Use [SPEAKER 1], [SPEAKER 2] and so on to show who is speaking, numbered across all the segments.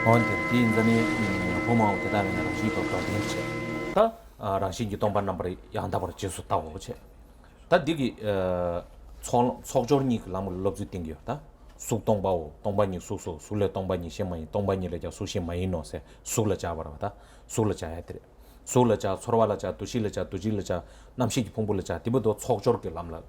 [SPEAKER 1] on the in the Puma of the Diamond Ship of the Rashi Tomba number Yandabra Jesu Tavoce. That digi Sojornik Lam loves it in you. Su Tombao, Tombani Suso, Sula Tombani Shemai, Tombani Leja Sushi Maino, Sula Javara, Sula Jahatre, Sula Jah, Sorwalaja, Tushilaja, Tujilaja, Namshi Pumbulaja, Tibudo Sojorke Lamla.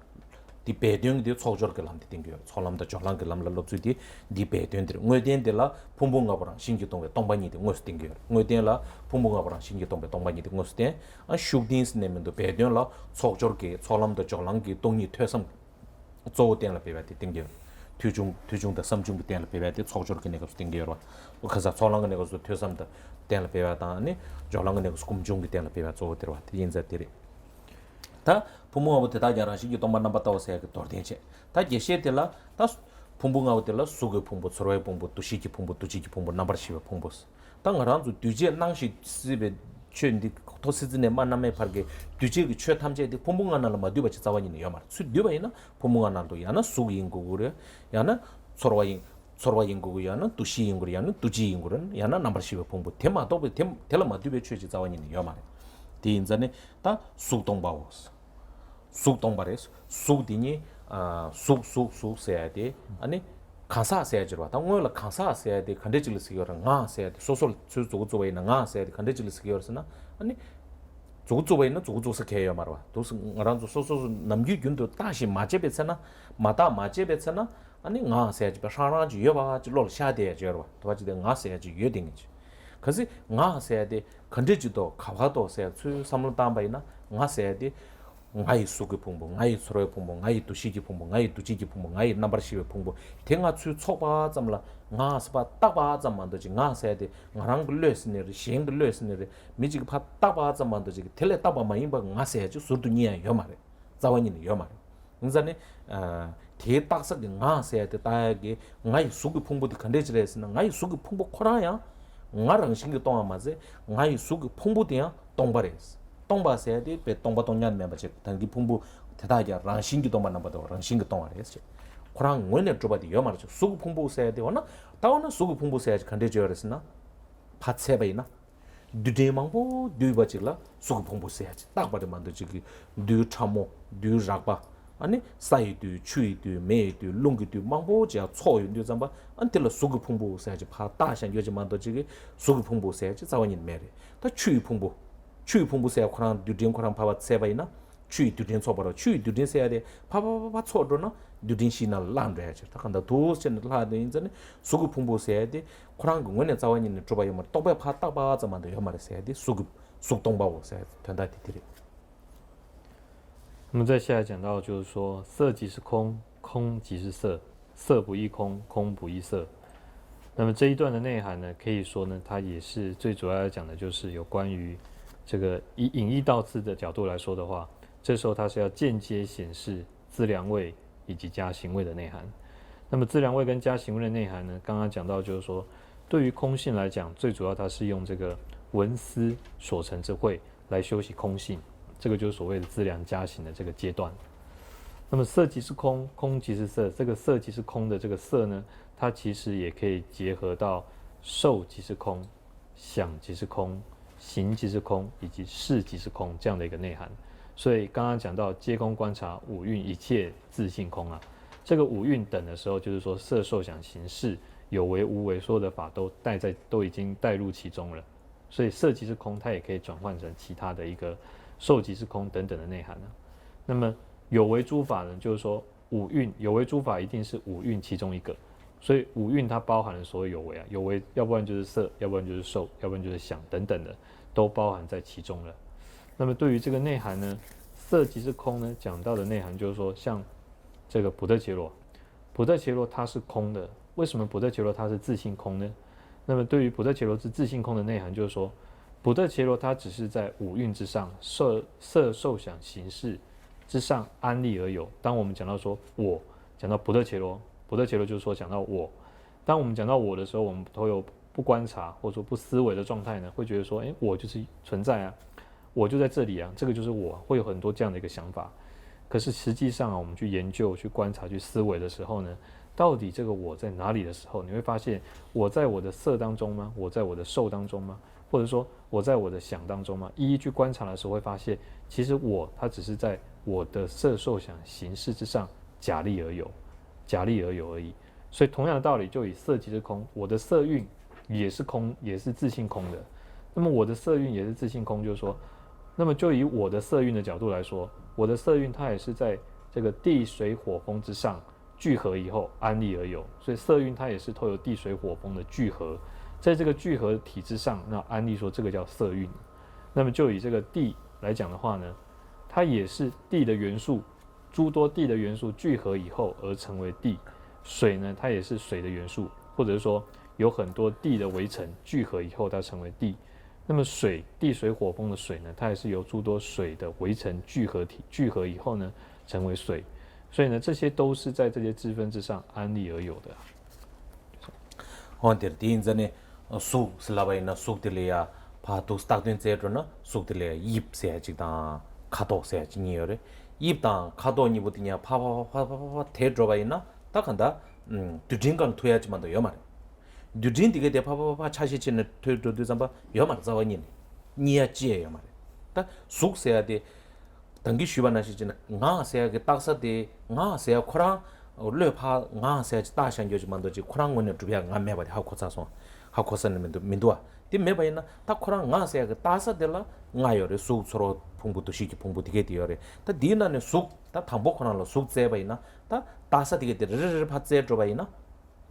[SPEAKER 1] Di bedung di tsojor ke lam di tingyo cholam da cholang ke lam la lobzu di bedung di ngoi den de la pumbung ga brang sing ji tong tong ba ni de ngos tingyo ngoi den la pumbung ga brang sing ji tong ba ni de ngos den a shuk din ne men do bedung la tsojor ke cholam da cholang ke tong ni thesam zo den la be ba di tingyo tyjung da samjung bi den la be ba di tsojor ke ne ga tingyo ro o khaza cholang ne ga zo thesam da den la be ba da ni cholang ne ga skumjung bi den la be ba zo de ro yin za de 다 부모하고 대다자랑 시기 동반 남았다고 생각해 돌된체 다 예시에들라 다 풍부하고들라 수고 풍부 서로의 풍부 또 시기 풍부 또 지기 풍부 남버시 풍부스 당가란주 뒤제 낭시 집에 쳔디 도시즈네 만남에 파게 뒤제 그 최탐제디 풍부하나를 마디바치 자원이네 요말 수 뒤바이나 풍부하나도 야나 수기 인고고래 야나 서로와 인고고 야나 도시 인고래 야나 도지 인고는 야나 남버시 풍부 테마도 텔라 마디베 최지 자원이네 요말 디인자네 다 수동바오스 수동바레스 수디니 수수수 세야데 아니 간사 세야지로 다 오늘 간사 세야데 컨데질을 쓰여라 nga 세야데 소설 주고 조베나 nga 세야데 컨데질을 쓰여서나 아니 주고 조베나 주고 조서 개요 말와 도스 나란조 소소 남기 균도 다시 마제베잖아 마다 마제베잖아 아니 nga 세야지 바샤라지 여바 지로 샤데 저러 도와지데 nga 세야지 여딩이지 그래서 nga 세야데 컨데지도 가와도 세야 수 삼을 담바이나 nga 세야데 ngai sugi pungbo ngai soroy pungbo ngai tu shigi pungbo ngai tu jigi pungbo ngai number shiwe pungbo tenga chu chokba zamla nga spa takba zamando ji nga sayade ngarang glesne ri sheng glesne ri mijig pha takba zamando ji tele takba ma imba nga sayaji surdu niya yomare zawani ni yomare nzane te taksa ge nga sayade taage ngai sugi pungbo di kandejresna ngai sugi pungbo koraya ngarang shingi tonga maze ngai sugi pungbo dia tongbares 동바 세야디 베 동바 동년 멤버십 단기 풍부 대다야 랑신기 동만 넘버도 랑신기 동아레스 코랑 원에 줘봐디 여마르죠 수구 풍부 세야디 원나 다원은 수구 풍부 세야지 컨데저스나 팟세베이나 두데망보 두바지라 수구 풍부 세야지 딱 봐도 만들지 두 참모 두 작바 아니 사이드 추이드 메드 롱기드 망보지야 초윤드 잠바 안텔 수구 풍부 세야지 파 다산 요즘 만들지 수구 풍부 세야지 자원인 메리 다 추이 풍부 추이 풍부세야 코랑 두딘 코랑 파바 세바이나 추이 두딘 소바로 추이 두딘 세야데 파바바바 초도나 두딘 시나 란드야지 tak한다 도스전 라데 인전에 수구 풍부세야데 코랑 응원에 자원이는 줘봐요 뭐 또배 파 딱바 자만도 요말에 세야데 수구 숙동바고 세야 된다 디들이
[SPEAKER 2] 那么再下来讲到就是说色即是空，空即是色，色不异空，空不异色。那么这一段的内涵呢，可以说呢，它也是最主要讲的就是有关于这个以引义道次的角度来说的话，这时候它是要间接显示自量位以及加行位的内涵。那么自量位跟加行位的内涵呢，刚刚讲到就是说，对于空性来讲，最主要它是用这个文思所成之慧来修习空性，这个就是所谓的自量加行的这个阶段。那么色即是空，空即是色，这个色即是空的这个色呢，它其实也可以结合到受即是空，想即是空，行即是空，以及识即是空这样的一个内涵。所以刚刚讲到皆空观察五蕴一切自性空啊，这个五蕴等的时候，就是说色受想行识有为无为所有的法都已经带入其中了。所以色即是空，它也可以转换成其他的一个受即是空等等的内涵啊。那么有为诸法呢，就是说五蕴有为诸法一定是五蕴其中一个。所以五蕴它包含了所有有为啊，有为要不然就是色，要不然就是受，要不然就是想等等的，都包含在其中了。那么对于这个内涵呢，色即是空呢，讲到的内涵就是说，像这个普特伽罗，普特伽罗它是空的，为什么普特伽罗它是自性空呢？那么对于普特伽罗是自性空的内涵，就是说，普特伽罗它只是在五蕴之上，色受想行识之上安立而有。当我们讲到说我，讲到普特伽罗。普特伽罗就是说讲到我，当我们讲到我的时候，我们都有不观察或者说不思维的状态呢，会觉得说，我就是存在啊，我就在这里啊，这个就是我，会有很多这样的一个想法。可是实际上啊，我们去研究、去观察、去思维的时候呢，到底这个我在哪里的时候，你会发现我在我的色当中吗？我在我的受当中吗？或者说我在我的想当中吗？一一去观察的时候，会发现其实它只是在我的色受想行识之上假立而有，假立而有而已。所以同样的道理，就以色即是空，我的色蕴也是空，也是自性空的。那么我的色蕴也是自性空，就是说，那么就以我的色蕴的角度来说，我的色蕴它也是在这个地水火风之上聚合以后安立而有，所以色蕴它也是透由地水火风的聚合，在这个聚合体之上，那安立说这个叫色蕴。那么就以这个地来讲的话呢，它也是地的元素，诸多地的元素聚合以后而成为地。水呢，它也是水的元素，或者是说有很多地的围城聚合以后它成为地。那么水，地水火风的水呢，它也是由诸多水的围城聚合体聚合以后呢成为水。所以呢，这些都是在这些支分之上安立而有的。
[SPEAKER 1] 好的，第一呢，苏是拉维那苏的嘞呀，怕都是大顿在着呢，苏的嘞一些就当卡多些就你有嘞，一当卡多你不的呢，啪，贴着吧呢。딱 한다. 두진간 토야지만도 여말. 두진 디게 대파파파 차시치는 토도 잠바 여말 자원이. 니야지에 여말. 딱 숙세야 돼. 당기 쉬바나시지는 나세야 게 딱사데 나세야 코랑 르파 나세야 다샹 요지만도 지 코랑 원에 두비야 남매바 하고사서 하고서는 민도아. 디 매바이나 딱 코랑 나세야 게 따사들라 나요레 숙서로 풍부도 시기 풍부 디게 디어레. 다 디나네 숙다 당복코나로 숙제바이나 다 다사 디게 르르 파제 줘바이나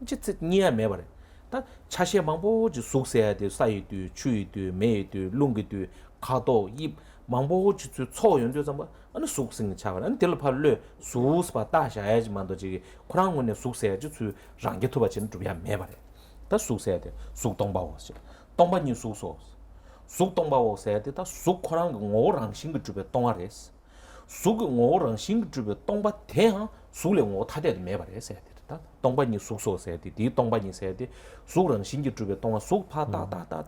[SPEAKER 1] 이제 니야 매바레. 다 차시에 방보지 숙세야 돼 사이도 추이도 매도 룽기도 가도 이 망보지 초연도 좀 어느 숙생 차가 안 델파르 수스바 다샤야지만도 지 코랑원의 숙세야 주 랑게토바 진 주비야 매바레. 다 숙세야 돼. 숙동바오시. 동반이 숙소. 숙동바오 세야 돼. 다 숙코랑 오랑 싱그 주베 동아레스. 숙 오랑 싱그 주베 동바 대하 숙레 오 타데 매바레 세야 돼. 동반이 숙소 세야 돼. 디 동반이 세야 돼. 숙랑 싱그 주베 동아 숙파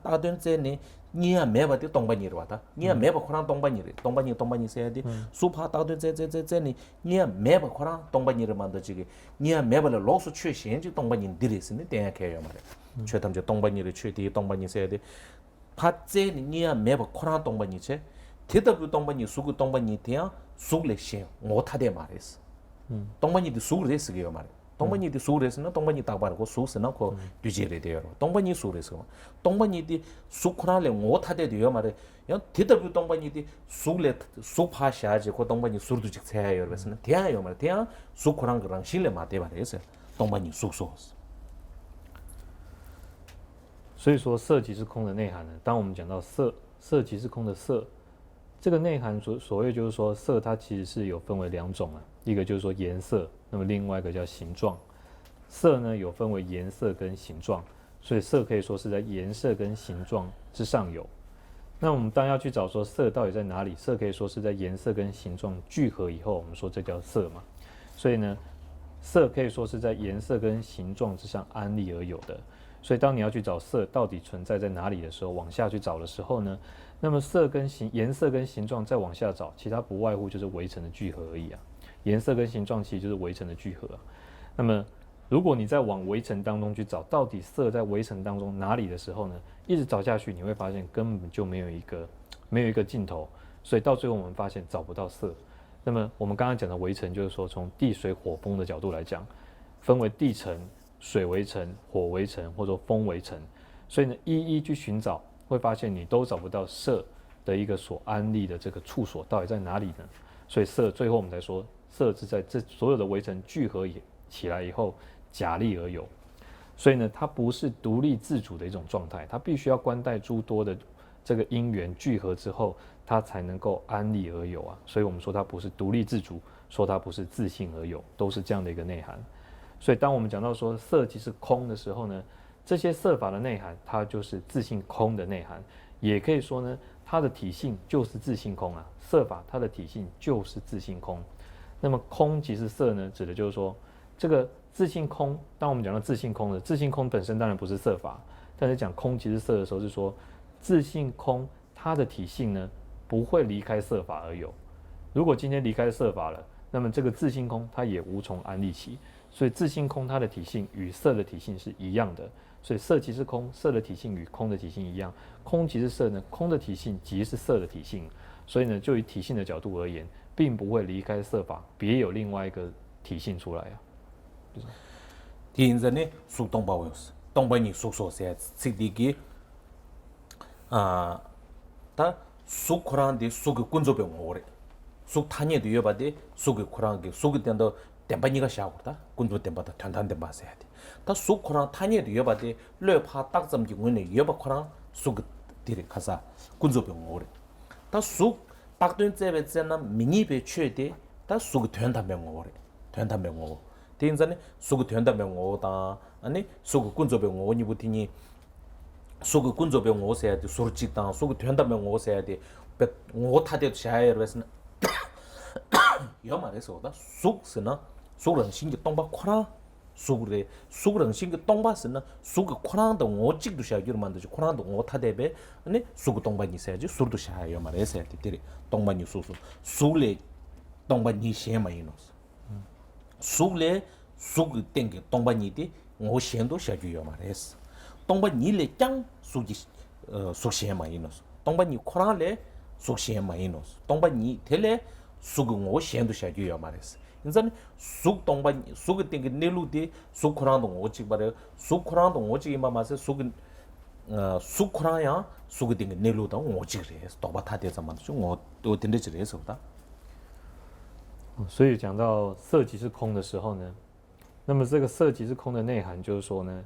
[SPEAKER 1] 다든제네 니야 매바데 동반이로 왔다. 니야 매바 코랑 동반이래. 동반이 세야 돼. 숙파 다든제제제니 니야 매바 코랑 동반이를 만들지기. 니야 매바를 로스 최신지 동반이 들이스네 대야케요 말이야. 최담제 동반이를 최디 동반이 세야 돼. 파제니 니야 매바 코랑 동반이체. 대답 동반이 숙 동반이 대야 숙레시 못 하대 말했어. 동반이도 숙을 쓰게요 말이야. 동반이도 수레스는 동반이 딱 바르고 수스는 그 뒤지래 돼요. 동반이 수레스. 동반이디 수쿠라레 못하대 돼요 말에. 야 대답 동반이디 수레 수파샤지 그 동반이 수르도 직세요. 그래서는 대야요 말. 대야 수쿠랑 그랑 실레 마대 말해서 동반이 수소스.
[SPEAKER 2] 所以说色即是空的内涵呢，当我们讲到色即是空的色，这个内涵所谓就是说色它其实是有分为两种啊，一个就是说颜色，那么另外一个叫形状。色呢有分为颜色跟形状，所以色可以说是在颜色跟形状之上有。那我们当要去找说色到底在哪里，色可以说是在颜色跟形状聚合以后，我们说这叫色嘛。所以呢，色可以说是在颜色跟形状之上安立而有的。所以当你要去找色到底存在在哪里的时候，往下去找的时候呢，那么颜色跟形状再往下找，其他不外乎就是围城的聚合而已啊。颜色跟形状其实就是围城的聚合啊。那么如果你在往围城当中去找，到底色在围城当中哪里的时候呢，一直找下去，你会发现根本就没有一个尽头，所以到最后我们发现找不到色。那么我们刚刚讲的围城，就是说从地水火风的角度来讲，分为地城、水为城、火为城，或者说风为城。所以呢，一一去寻找，会发现你都找不到色的一个所安立的这个处所到底在哪里呢？所以色最后我们才说，色是在这所有的围城聚合起来以后假立而有。所以呢，它不是独立自主的一种状态，它必须要关带诸多的这个因缘聚合之后，它才能够安立而有啊。所以我们说它不是独立自主，说它不是自性而有，都是这样的一个内涵。所以当我们讲到说色即是空的时候呢，这些色法的内涵，它就是自性空的内涵，也可以说呢，它的体性就是自性空啊。色法它的体性就是自性空。那么空即是色呢，指的就是说这个自性空。当我们讲到自性空的，自性空本身当然不是色法，但是讲空即是色的时候，是说自性空它的体性呢不会离开色法而有。如果今天离开色法了，那么这个自性空它也无从安立起。所以自性空它的体性与色的体性是一样的，所以色即是空，色的体性与空的体性一样，空即是色呢，空的体性即是色的体性，所以呢，就以体性的角度而言，并不会离开色法，别有另外一个体性出来啊。
[SPEAKER 1] 现在呢，属东巴为是，东巴你属所在，这里个他属库朗的属个工作表我嘞，属他年的月把的属个库朗的属个点到点把你个下午的，工作点把的团团点把谁的，他属库朗他年的月把的六怕打这么就我呢，月把库朗属个的嘞，看啥工作表我嘞，他属打断这边在那迷你被缺的，他属个团团表我嘞，团团表我。现在呢，属个团团表我当，呢属个工作表我你不听你。属个工作表我写的，属职当，属个团队表我写的，别我他的下来的是呢，要嘛的时候的属是呢，属人性的东巴夸张，属人性的东巴是呢，属个夸张的我几度下去了嘛，就是夸张的我他的呗，呢属个东巴你写就属度下来要嘛的写的，对的，东巴你属嘞东巴你写嘛一喏是，属嘞属个定个东巴你的我写都下去要嘛的是。东巴你来讲属于属性嘛，伊诺是。东巴你扩张来属性嘛，伊诺是。东巴你提来属个我线都下去要嘛的是。因此呢，属东巴属个定个内陆的属扩张的我这把的属扩张的我这嘛嘛是属个属扩张呀，属个定个内陆的我这个是，多把他的怎么就我都听得这个是的。
[SPEAKER 2] 所以讲到色即是空的时候呢，那么这个色即是空的内涵就是说呢。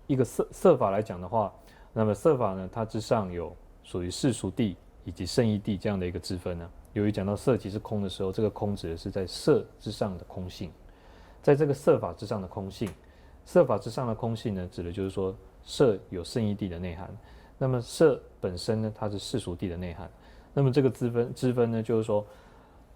[SPEAKER 2] 一个色法来讲的话，那么色法呢，它之上有属于世俗谛以及圣义谛这样的一个之分呢。由于讲到色即是空的时候，这个空指的是在色之上的空性，在这个色法之上的空性，色法之上的空性呢，指的就是说色有圣义谛的内涵，那么色本身呢，它是世俗谛的内涵。那么这个之分呢，就是说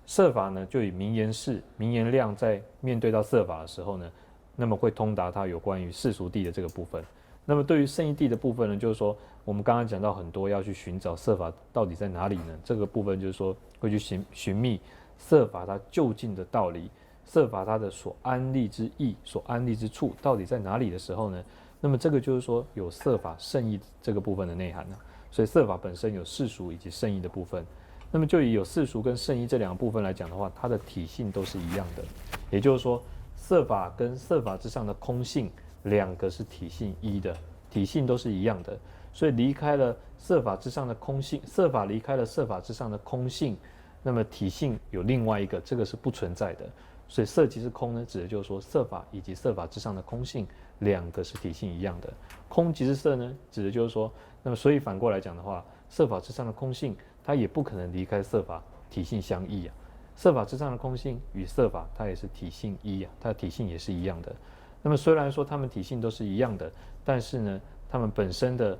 [SPEAKER 2] 色法呢，就以名言事、名言量在面对到色法的时候呢。那么会通达它有关于世俗谛的这个部分。那么对于圣义谛的部分呢，就是说我们刚刚讲到很多要去寻找色法到底在哪里呢？这个部分就是说会去寻觅色法它究竟的道理，色法它的所安立之意、所安立之处到底在哪里的时候呢？那么这个就是说有色法圣义这个部分的内涵呢。所以色法本身有世俗以及圣义的部分。那么就以有世俗跟圣义这两个部分来讲的话，它的体性都是一样的，也就是说。色法跟色法之上的空性，两个是体性一的，体性都是一样的，所以离开了色法之上的空性，色法离开了色法之上的空性，那么体性有另外一个，这个是不存在的。所以色即是空呢，指的就是说色法以及色法之上的空性，两个是体性一样的。空即是色呢，指的就是说，那么所以反过来讲的话，色法之上的空性，它也不可能离开色法，体性相异啊。色法之上的空性与色法，它也是体性一啊，它的体性也是一样的。那么虽然说它们体性都是一样的，但是呢，它们本身的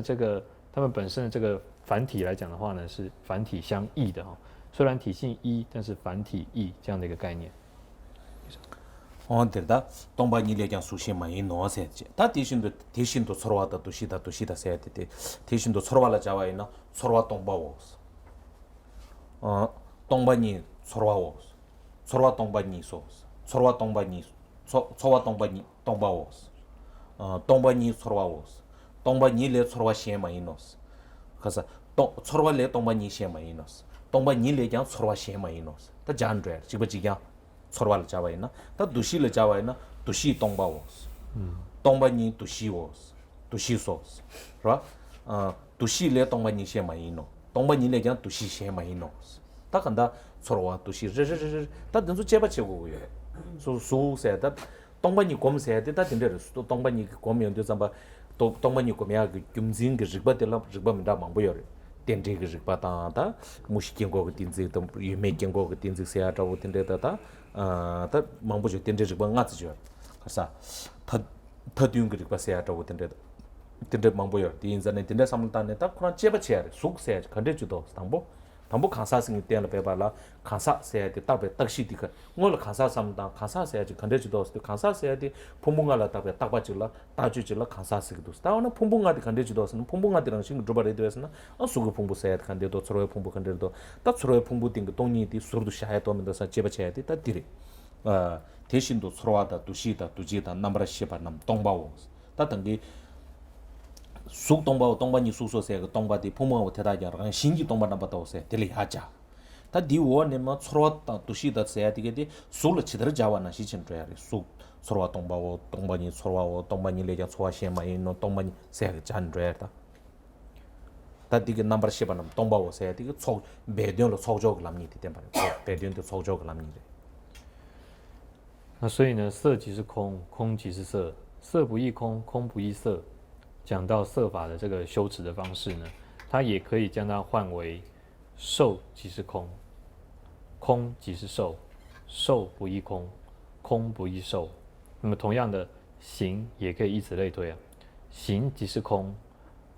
[SPEAKER 2] 这个繁体来讲的话呢，是繁体相异的哈。虽然体性一，但是繁体异这样的一个概念。
[SPEAKER 1] 对的，东巴你来讲属性嘛，一孬噻，他提醒都错了的，都是的噻的，提醒都错了加完呢，错了东巴我是，东巴你错了我是，错了东巴你说是，错了东巴你错了东巴你东巴我是，东巴你错了我是，东巴你来错了线嘛一孬是，可是错了来东巴你线嘛一孬是，东巴你来讲错了线嘛一孬是，他讲出来这个这样。错了加完呢，他都西了加完呢，都西东巴我是，东巴你都西我是，都西说是，是吧？都西来东巴你先买一弄，东巴你来讲都西先买一弄是，他看他错了都西他等于结巴结过个，说噻，他东巴你过么噻的，他听着是，东巴你过么样就怎么，东巴你过么样个金金个日巴的了，日巴没得忙不要的。点这个日巴当的，没见过个点子，都也没见过个点子，谁啊？找我点这的，他忙不就点这日巴伢子就，可是他丢个日巴谁啊？找我点这的，点这忙不要，点子呢？点这上面单呢？他可能接不起来，熟噻，肯定知道，当不看啥事情点了白巴了，看啥噻的，大白特西的个，我了看啥上面单，看啥噻就肯定知道，看啥噻的，碰碰啊了，大白大把就了，大就就了，看啥事个都是，但我那碰碰啊的肯定知道是，碰碰啊的人心里知道的对是呢，熟个碰碰噻的肯定都，出来碰碰肯定都，他出来碰碰定个东西的，速度下来多么的啥接不起来的，他对的， 대신도 서로하다 두시다 두지다 남바라 시바 남 동바오 다 등기 속 동바오 동바니 수소세 그 동바디 포모하고 대다자랑 신기 동바 남바다오세 델리하자 다 디워네 뭐 서로하다 두시다 세야 되게디 솔을 치더라 자와나 시친 줘야 속 서로와 동바오 동바니 서로와 동바니 레자 소아시마이 노 동바니 세야 잔 줘야 다 디게 남바라 시바 남 동바오 세야 디게 속 배변로 소적 남니 되된 말 배변도 소적 남니
[SPEAKER 2] 那所以呢，色即是空，空即是色，色不异空，空不异色。讲到色法的这个修持的方式呢，它也可以将它换为受即是空，空即是受，受不异空，空不异受。那么同样的行也可以以此类推啊，行即是空，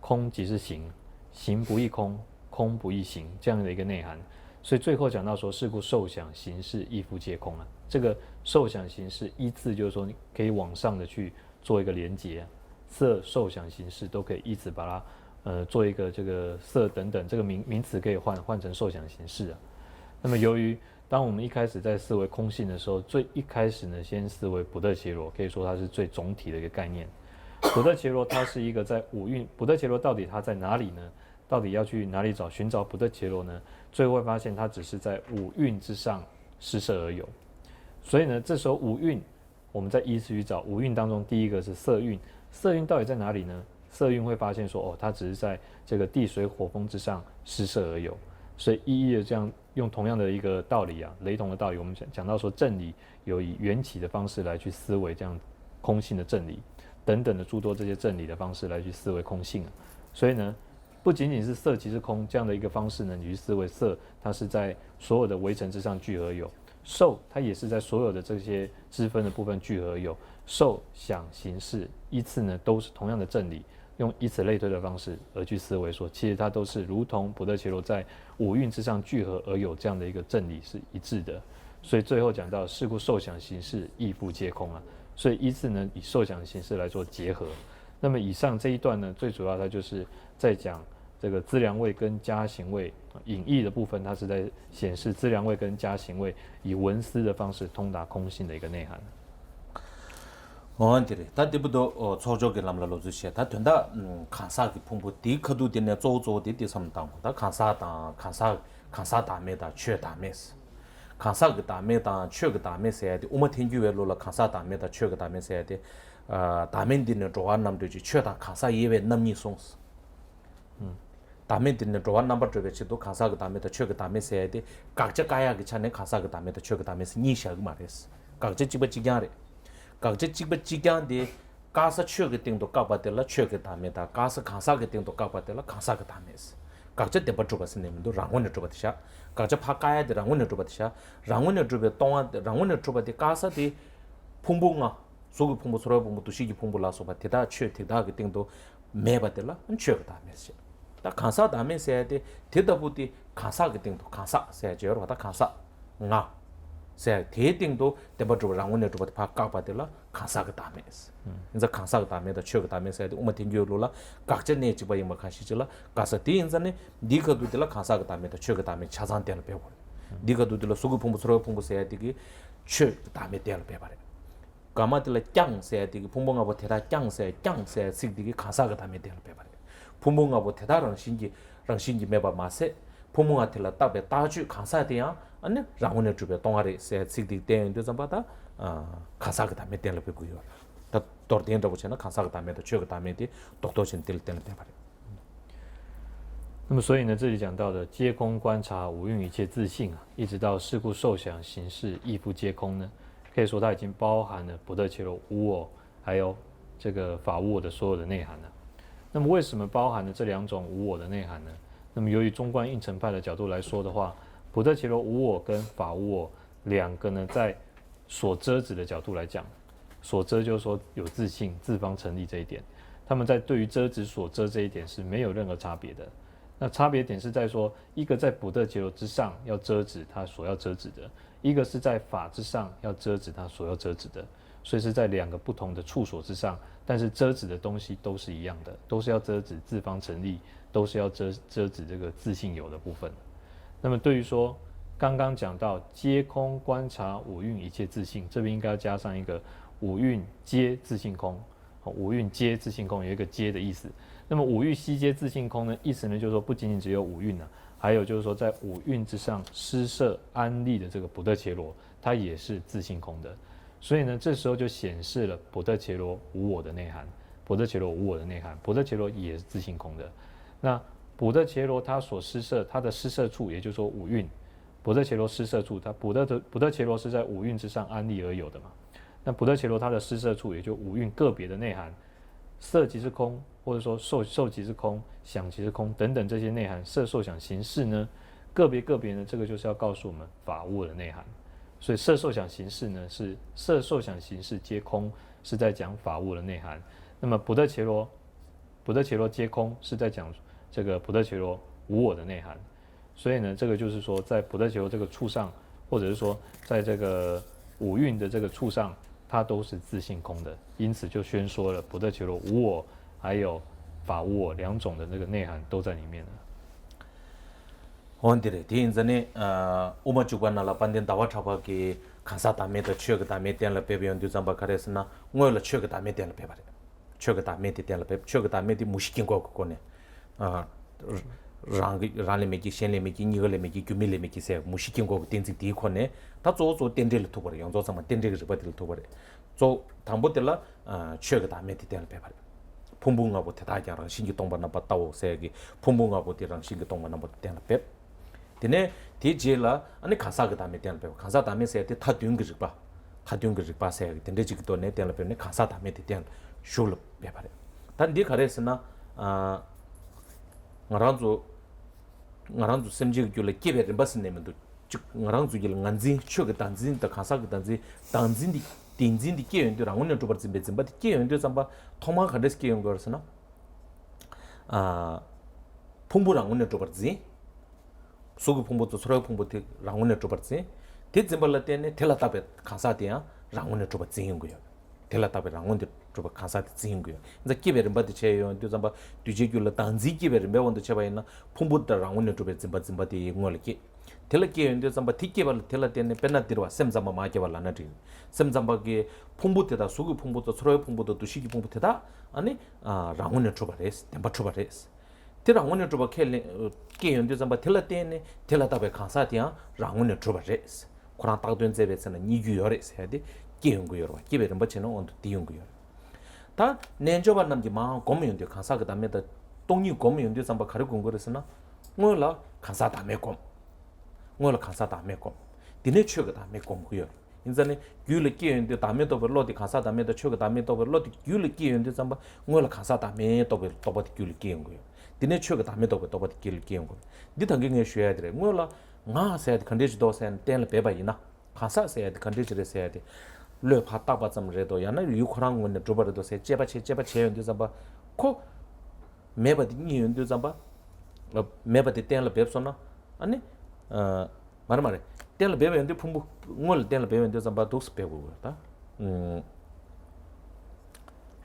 [SPEAKER 2] 空即是行，行不异空，空不异行，这样的一个内涵。所以最后讲到说，是故受想行识亦复皆空啊。这个受想行识依次就是说，你可以往上的去做一个连结、啊，色、受想行识都可以依次把它做一个这个色等等这个名词可以换成受想行识啊。那么由于当我们一开始在思维空性的时候，最一开始呢，先思维不特伽罗，可以说它是最总体的一个概念。不特伽罗它是一个在五蕴，不特伽罗到底它在哪里呢？到底要去哪里寻找不特伽罗呢？最后会发现它只是在五蕴之上施设而有。所以呢，这时候五蕴，我们再依次去找五蕴当中，第一个是色蕴，色蕴到底在哪里呢？色蕴会发现说，哦，它只是在这个地水火风之上施设而有。所以一一的这样用同样的一个道理啊，雷同的道理，我们讲到说正理有以缘起的方式来去思维这样空性的正理等等的诸多这些正理的方式来去思维空性啊。所以呢，不仅仅是色即是空这样的一个方式呢，你去思维色，它是在所有的微尘之上聚合有；受，它也是在所有的这些支分的部分聚合有。受、想、行、识，依次呢都是同样的正理，用以此类推的方式而去思维说，其实它都是如同不特伽罗在五蕴之上聚合而有这样的一个正理是一致的。所以最后讲到，是故受想行识亦复皆空啊。所以依次呢以受想行识来做结合。那么以上这一段呢，最主要它就是在讲这个资粮位跟加行位隐义的部分，它是在显示资粮位跟加行位以文思的方式通达空性的一个内涵。
[SPEAKER 1] 어한테리 다디부도 초조게 남라로 주시야 다 된다 칸사기 풍부 디커도 되네 조조 디디 섬당 다 칸사 다메다 최 다메스 칸사기 다메다 최가 다메스야디 우마텐규ዌ로라 칸사 다메다 최가 다메스야디 다멘디네 조한 남도지 최다 칸사 예외 남니 송스 다멘디네 조한 넘버 저베치도 칸사기 다메다 최가 다메스야디 각자 가야기 차네 칸사기 다메다 최가 다메스 니샤그 말레스 각자 집어 지냐레 각자 집어 지견데 가서 추게 띵도 까바들라 추게 다메다 가서 강사게 띵도 까바들라 강사게 다메스 각자 대버 줘봤을 님도 랑원을 줘봤샤 각자 파까야 돼 랑원을 줘봤샤 랑원을 줘베 동안 랑원을 줘봤데 가서디 풍봉아 소기 풍부 소라 풍부도 시기 풍부라서 바테다 추테다게 띵도 매바들라 안 추게 다메스 다 강사 다메스야 돼 대다부디 강사게 띵도 강사 세저로 하다 강사 nga 세 대딩도 대버주 랑원에 주버 파까바들라 칸사가 다메스 인자 칸사가 다메다 추가 다메스 우마팅교로라 각전에 집어이 뭐 가시질라 가서 뒤인자네 니가도들라 칸사가 다메다 추가 다메 차잔대는 배워 니가도들라 수고 풍부스러워 풍부세야 되기 추 다메 대를 배버려 가마들라 짱세야 되기 풍봉하고 대다 짱세 식디기 칸사가 다메 대를 배버려 풍봉하고 대다랑 신기 매바 마세 풍봉한테라 따베 따주 칸사대야 아니 라운에 주베 동아리 세 식디 때인데 잠바다 가사가 담에 때를 배고요. 다 돌된다고 전에 가사가 담에도 저거 담에디 독도신 될 때는 배바래.
[SPEAKER 2] 那么所以呢，这里讲到的皆空观察五蕴一切自性啊，一直到是故受想行识亦复皆空呢，可以说它已经包含了不特伽罗无我，还有这个法无我的所有的内涵了。那么为什么包含了这两种无我的内涵呢？那么由于中观应成派的角度来说的话，不特伽罗无我跟法无我两个呢，在所遮止的角度来讲，所遮就是说有自性、自方成立这一点，他们在对于遮止所遮这一点是没有任何差别的。那差别点是在说，一个在不特伽罗之上要遮止它所要遮止的，一个是在法之上要遮止它所要遮止的，所以是在两个不同的处所之上，但是遮止的东西都是一样的，都是要遮止自方成立，都是要遮止这个自性有的部分。那么对于说刚刚讲到皆空观察五蕴一切自性，这边应该要加上一个五蕴皆自性空。五蕴皆自性空有一个皆的意思。那么五蕴悉皆自性空呢，意思呢就是说不仅仅只有五蕴啊，还有就是说在五蕴之上施设安立的这个补特伽罗，它也是自性空的。所以呢，这时候就显示了补特伽罗无我的内涵。补特伽罗无我的内涵，补特伽罗也是自性空的。那补特伽罗它所施设，它的施设处，也就是说五蕴，补特伽罗施设处，它补特伽罗是在五蕴之上安立而有的嘛。那补特伽罗它的施设处，也就五蕴个别的内涵，色即是空，或者说受即是空，想即是空等等这些内涵，色受想行识呢，个别呢，这个就是要告诉我们法无我的内涵。所以色受想行识呢，是色受想行识皆空，是在讲法无我的内涵。那么补特伽罗皆空是在讲这个补特伽罗无我的内涵。所以呢，这个就是说，在补特伽罗这个处上，或者是说在这个五蕴的这个处上，它都是自性空的，因此就宣说了补特伽罗无我还有法无我两种的那个内涵都在里面了。
[SPEAKER 1] 원들의 대인전에 오마 주관나라 반된 다와 차바기 간사 담에도 추가 담에 된라 배변도 잠바 가레스나 뭐라 추가 담에 된라 배바래 추가 담에 된라 배 추가 담에 무시킨 거 거네 랑리 메기 셴리 메기 니글레 메기 규밀레 메기 세 무시킨 거 된지 디코네 다 조조 된데를 토버려 영조 잠마 된데를 버들 토버려 조 담보들라 추가 담에 된라 배바래 풍붕하고 대다기랑 신기 동반나 봤다고 세기 풍붕하고 대랑 신기 동반나 봤다는 배 되네 디제라 아니 가사가 담에 되는 배 가사 담에 세야 돼 타dwi응 그지 봐 타dwi응 그지 봐 세야 된데 지금도 내 되는 배네 가사 담에 되는 슐 배바래 단디 가레스나 ngaranzu semji gyule kebe rimbasin nemendu ngaranzu gil nganzi chuga danzin da khasa ga danzin di tinzin di ke yondu rangun to barzi bezin bat ke yondu zamba thoma khades ke yongu arsana phumbu rangun to barzi sogu phumbu to sura phumbu te rangun to barzi te zimbala te ne thela tabe khasa te ya rangun to barzi yongu yo thela tabe rangun to ba khasa te yongu yo za kebe rimba de che yondu zamba duje gyula danzi kebe rimba wondu che ba ina phumbu da rangun to be zimba de ngol ki thela ke yondu zamba thikke bal thela te ne penna dirwa sem zamba ma ke bal na ti sem zamba ge phumbu te da sogu phumbu to sura phumbu to dushigi phumbu te da ani rangun to ba res temba to ba res rangun to ba ke yondu zamba thela te ne thela tabe khasa te ya rangun to ba res kurang tak duen zebe sana ni gyu yore se ya de ke yongu yorwa kebe rimba che no on di yongu yor 다 nenjoba namdi maa gomi yondio kansa ka dame da tongyi gomi yondio zamba kari gungo resina ngoy la kansa dame gom dine choga dame gom huyo inzane gyule kiyo yondio dame dobe lo di kansa dame da choga dame dobe lo di gyule kiyo yondio zamba ngoy la kansa dame dobe doba di gyule kiyo yongo dine choga dame dobe doba di gyule kiyo yongo di tangi ngay shuya dire ngoy la nga sayadi kandeji do sayan tenla beba ina kansa sayadi kandeji re sayadi le pa ta ba zam re do ya na yu khorang won ne droba do se cheba che yon de zamba ko meba di ni yon de zamba meba de ten la beb so na ani mar ten la beb yon de phumbu ngol ten la beb yon de zamba dos pe go ta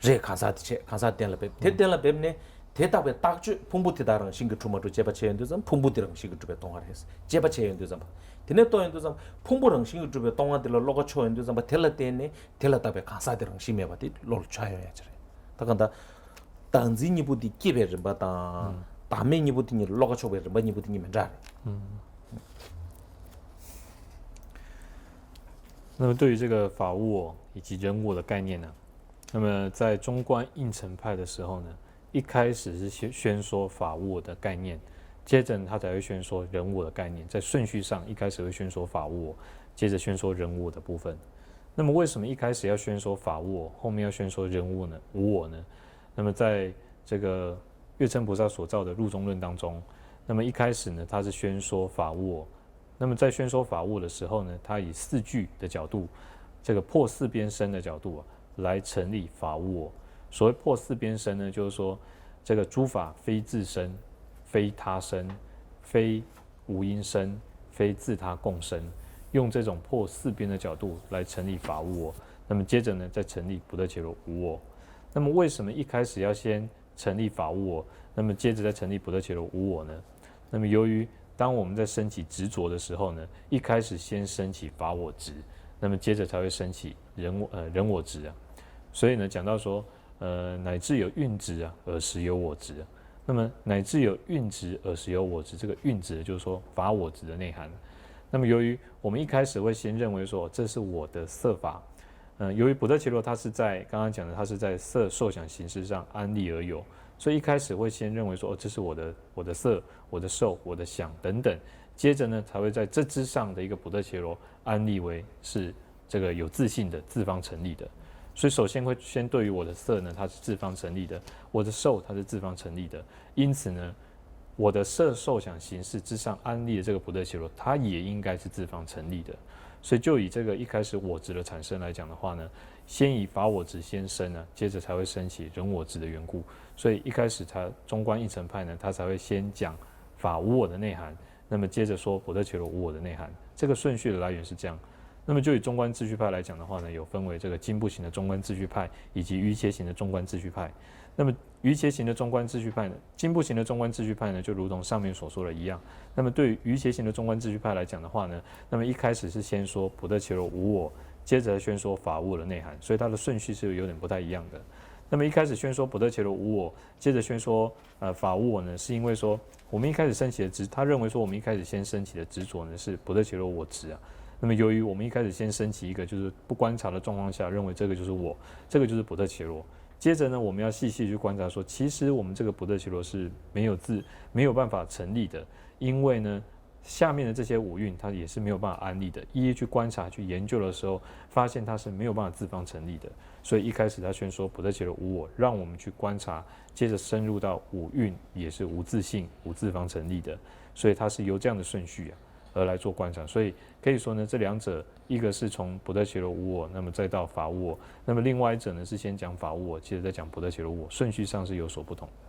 [SPEAKER 1] re khasa ten la beb te ten la beb ne te ta be tak chu phumbu ti darang sing chu ma chu cheba che yon de zamba phumbu ti rang sing chu be tong har hes cheba che yon de zamba dine to yon de zamba 풍부랑 신경 주베 동안들로 로고 초인도 좀 텔라 때네 텔라 답에 가사들랑 심해 봐디 롤 차여야 저래 다간다 단진이 부디 기베르 바다 다메니 부디 로고 초베르 많이 부디 면 잘.
[SPEAKER 2] 那么对于这个法无我以及人我的概念呢，那么在中观应成派的时候呢，一开始是宣说法无我的概念。接着他才会宣说人我的概念，在顺序上一开始会宣说法无我，接着宣说人我的部分。那么为什么一开始要宣说法无我，后面要宣说人无呢？无我呢？那么在这个月称菩萨所造的入中论当中，那么一开始呢，他是宣说法无我。那么在宣说法无我的时候呢，他以四句的角度，这个破四边身的角度来成立法无我。所谓破四边身呢，就是说这个诸法非自身。非他生，非无因生，非自他共生，用这种破四边的角度来成立法无我。那么接着呢，再成立补特伽罗无我。那么为什么一开始要先成立法无我，那么接着再成立补特伽罗无我呢？那么由于当我们在升起执着的时候呢，一开始先升起法我执，那么接着才会升起人我执啊。所以呢，讲到说，乃至有蕴执啊，而时有我执啊。那么乃至有蕴执而时有我执，这个蕴执就是说法我执的内涵。那么由于我们一开始会先认为说这是我的色法，由于补特伽罗它是在刚刚讲的，它是在色受想行识上安立而有，所以一开始会先认为说，这是我的色、我的受、我的想等等，接着呢才会在这之上的一个补特伽罗安立为是这个有自性的自方成立的。所以首先会先对于我的色呢，它是自方成立的；我的受它是自方成立的。因此呢，我的色受想行识之上安立的这个补特伽罗，它也应该是自方成立的。所以就以这个一开始我执的产生来讲的话呢，先以法我执先生呢，接着才会升起人我执的缘故。所以一开始它中观一成派呢，它才会先讲法无我的内涵，那么接着说补特伽罗无我的内涵。这个顺序的来源是这样。那么就以中观秩序派来讲的话呢，有分为这个经部型的中观秩序派以及瑜伽型的中观秩序派。那么瑜伽型的中观秩序派呢，经部型的中观秩序派呢，就如同上面所说的一样。那么对于瑜伽型的中观秩序派来讲的话呢，那么一开始是先说补特伽罗无我，接着宣说法无我的内涵，所以它的顺序是有点不太一样的。那么一开始宣说补特伽罗无我，接着宣说法无我呢，是因为说我们一开始升起的执，他认为说我们一开始先升起的执着呢是补特伽罗我执啊。那么由于我们一开始先升起一个就是不观察的状况下，认为这个就是我，这个就是补特伽罗。接着呢，我们要细细去观察说，其实我们这个补特伽罗是没有办法成立的，因为呢，下面的这些五蕴它也是没有办法安立的。一一去观察、去研究的时候，发现它是没有办法自方成立的。所以一开始他宣说补特伽罗无我，让我们去观察，接着深入到五蕴也是无自性、无自方成立的。所以它是由这样的顺序而来做观察。所以可以说呢，这两者一个是从补特伽罗无我，那么再到法无我，那么另外一者呢是先讲法无我，接着再讲补特伽罗无我，顺序上是有所不同的。